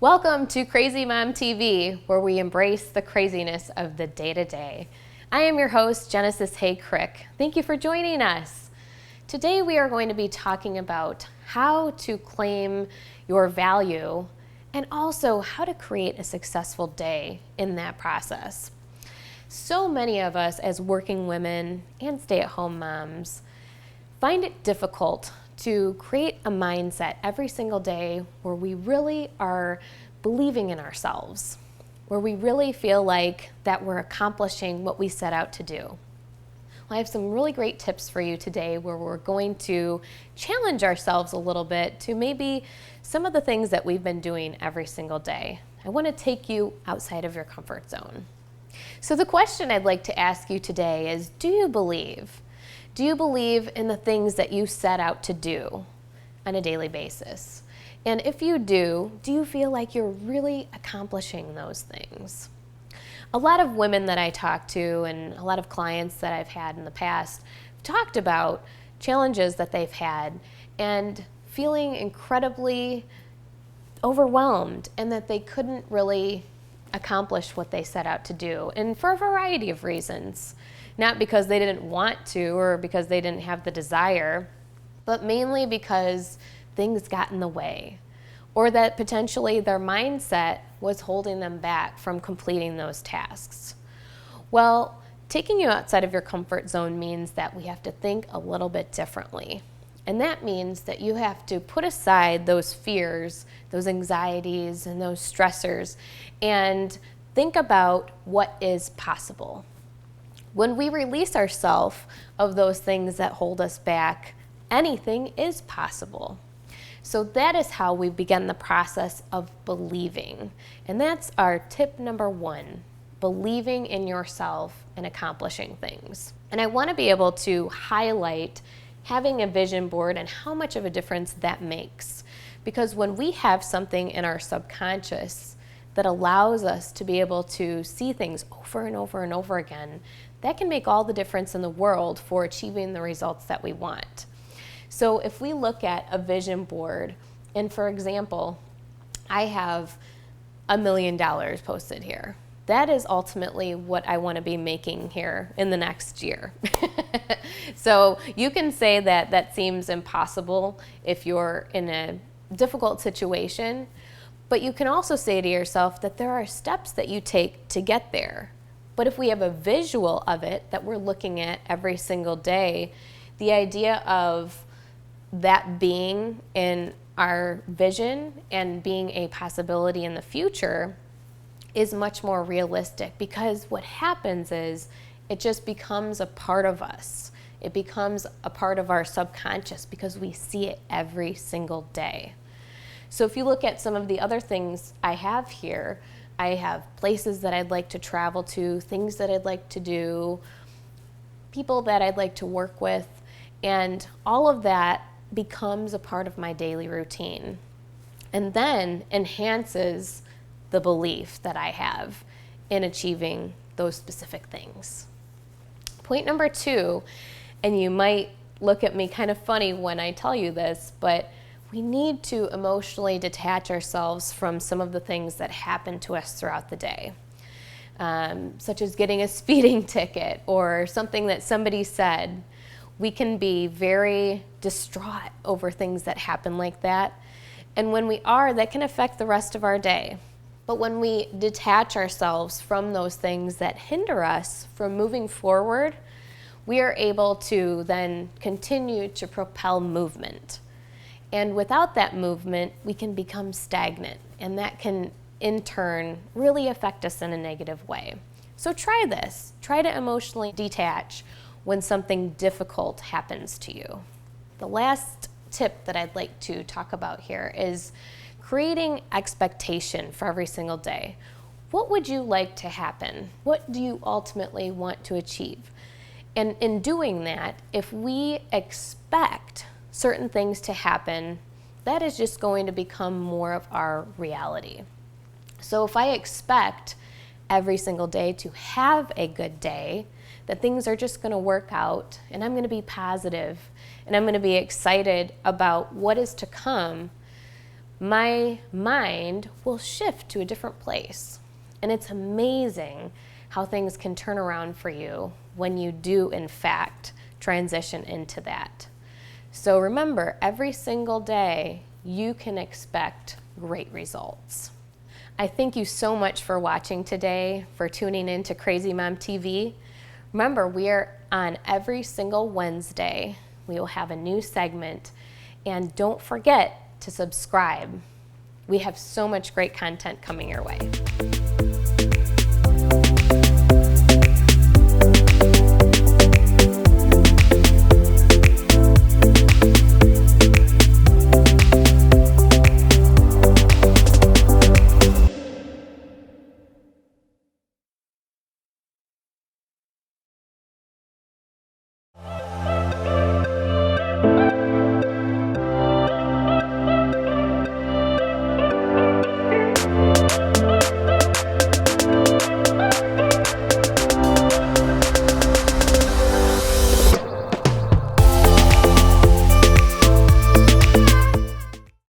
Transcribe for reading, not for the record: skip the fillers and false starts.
Welcome to Crazy Mom TV, where we embrace the craziness of the day-to-day. I am your host, Genesis Krick. Thank you for joining us. Today we are going to be talking about how to claim your value and also how to create a successful day in that process. So many of us as working women and stay-at-home moms find it difficult to create a mindset every single day where we really are believing in ourselves, where we really feel like that we're accomplishing what we set out to do. Well, I have some really great tips for you today where we're going to challenge ourselves a little bit to maybe some of the things that we've been doing every single day. I want to take you outside of your comfort zone. So the question I'd like to ask you today is, do you believe? Do you believe in the things that you set out to do on a daily basis? And if you do you feel like you're really accomplishing those things? A lot of women that I talk to and a lot of clients that I've had in the past talked about challenges that they've had and feeling incredibly overwhelmed and that they couldn't really accomplish what they set out to do, and for a variety of reasons. Not because they didn't want to or because they didn't have the desire, but mainly because things got in the way, or that potentially their mindset was holding them back from completing those tasks. Well, taking you outside of your comfort zone means that we have to think a little bit differently. And that means that you have to put aside those fears, those anxieties, and those stressors, and think about what is possible. When we release ourselves of those things that hold us back, anything is possible. So that is how we begin the process of believing. And that's our tip number one, believing in yourself and accomplishing things. And I want to be able to highlight having a vision board and how much of a difference that makes. Because when we have something in our subconscious that allows us to be able to see things over and over and over again, that can make all the difference in the world for achieving the results that we want. So if we look at a vision board, and for example, I have $1 million posted here. That is ultimately what I want to be making here in the next year. So you can say that that seems impossible if you're in a difficult situation, but you can also say to yourself that there are steps that you take to get there. But if we have a visual of it that we're looking at every single day, the idea of that being in our vision and being a possibility in the future is much more realistic, because what happens is it just becomes a part of us. It becomes a part of our subconscious because we see it every single day. So if you look at some of the other things I have here, I have places that I'd like to travel to, things that I'd like to do, people that I'd like to work with, and all of that becomes a part of my daily routine and then enhances the belief that I have in achieving those specific things. Point number two, and you might look at me kind of funny when I tell you this, but we need to emotionally detach ourselves from some of the things that happen to us throughout the day, such as getting a speeding ticket or something that somebody said. We can be very distraught over things that happen like that. And when we are, that can affect the rest of our day. But when we detach ourselves from those things that hinder us from moving forward, we are able to then continue to propel movement. And without that movement, we can become stagnant, and that can in turn really affect us in a negative way. So try this. Try to emotionally detach when something difficult happens to you. The last tip that I'd like to talk about here is creating expectation for every single day. What would you like to happen? What do you ultimately want to achieve? And in doing that, if we expect certain things to happen, that is just going to become more of our reality. So if I expect every single day to have a good day, that things are just going to work out, and I'm going to be positive, and I'm going to be excited about what is to come, my mind will shift to a different place. And it's amazing how things can turn around for you when you do, in fact, transition into that. So remember, every single day, you can expect great results. I thank you so much for watching today, for tuning in to Crazy Mom TV. Remember, we are on every single Wednesday. We will have a new segment. And don't forget to subscribe. We have so much great content coming your way.